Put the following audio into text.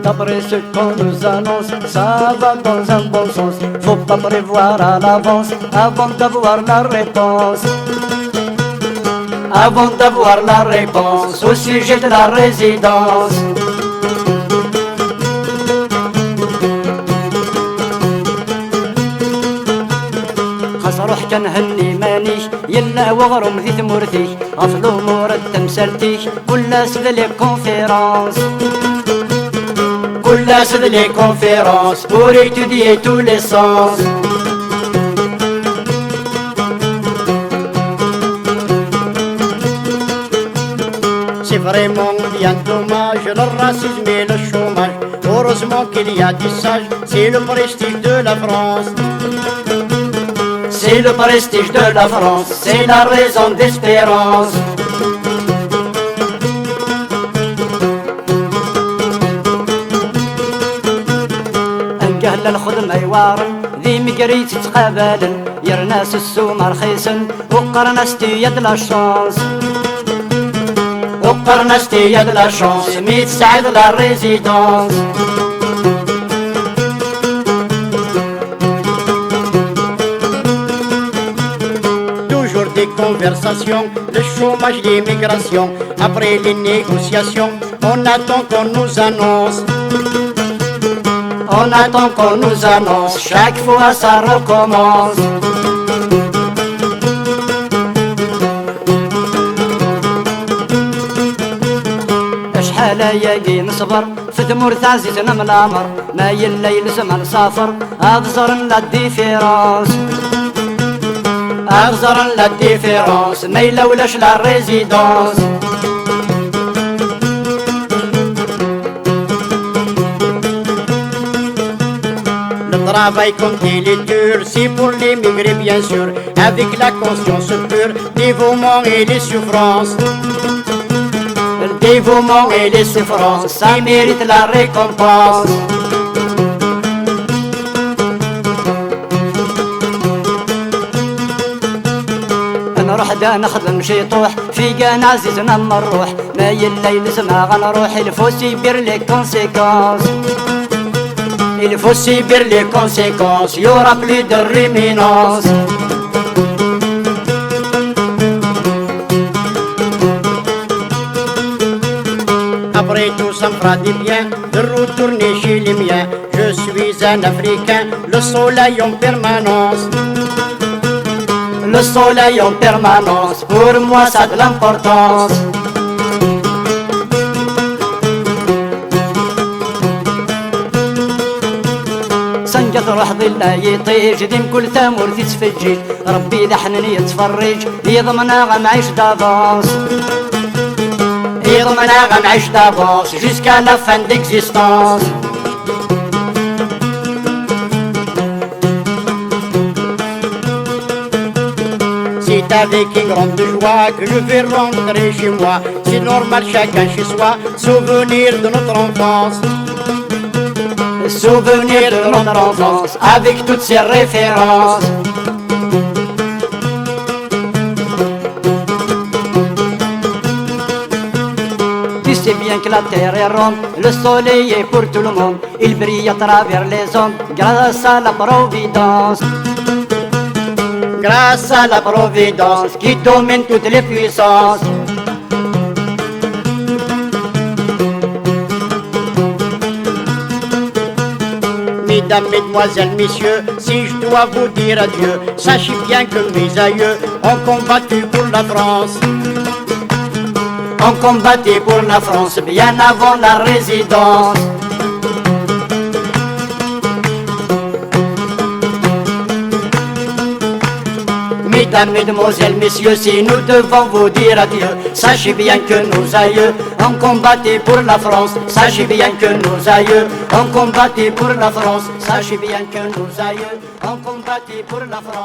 D'après ce qu'on nous annonce, ça va dans un bon sens. Faut pas prévoir à l'avance avant d'avoir la réponse. Avant d'avoir la réponse au sujet de la résidence. خاص روح كنهني مانيش يلا وغرم ذي ثمورتي غفلو مور التمثالتي كل سد لي كونفيرونس كل سد لي كونفيرونس pour étudier tous les sens. C'est vraiment bien dommage, le racisme et le chômage. Heureusement qu'il y a des sages, c'est le prestige de la France. C'est le prestige de la France, c'est la raison d'espérance. انقهل الخدمة يوارن ذي مقريت تقابلن يرناس السومة رخيصن وقرناس تياد لا شانس وقرناس تياد لا شانس ميت سعد لا ريزيدونس. Des conversations, le chômage, l'immigration. Après les négociations, on attend qu'on nous annonce. On attend qu'on nous annonce, chaque fois ça recommence. شحال ياقي نصبر في ثمور تعزيزنا من العمر ما يلا يلزم نسافر أبصر لا ديفيرونس أبصر la différence, mais là où lâche la résidence. Le travail comme il est dur, c'est pour l'émigré bien sûr, avec la conscience pure, dévouement et les souffrances. Le dévouement et les souffrances, ça mérite la récompense. نروح دا نخدم شي طوح في كان عزيزنا نروح ما يلا يلزمها غنروح il faut subir les conséquences. Il faut subir les conséquences, il y aura plus de réminence. Après tout ça me fera du bien de retourner chez les miens. Je suis un Africain, le soleil en permanence. Le soleil en permanence, pour moi ça a de l'importance. سنقط روح ظلنا يطير جديم كل ثامور تتفجج ربي لحنني يتفرج يضمنا غنعيش دافونس يضمنا غنعيش دافونس jusqu'à la fin d'existence. C'est avec une grande joie que je vais rentrer chez moi. C'est normal chacun chez soi, souvenir de notre enfance. Souvenir de notre enfance, avec toutes ses références. Tu sais bien que la terre est ronde, le soleil est pour tout le monde. Il brille à travers les ondes, grâce à la providence. Grâce à la providence qui domine toutes les puissances. Mesdames, mesdemoiselles, messieurs, si je dois vous dire adieu, sachez bien que mes aïeux ont combattu pour la France. Ont combattu pour la France bien avant la résidence. Mesdames, mesdemoiselles, messieurs, si nous devons vous dire adieu, sachez bien que nos aïeux ont combattu pour la France. Sachez bien que nos aïeux ont combattu pour la France. Sachez bien que nos aïeux ont combattu pour la France.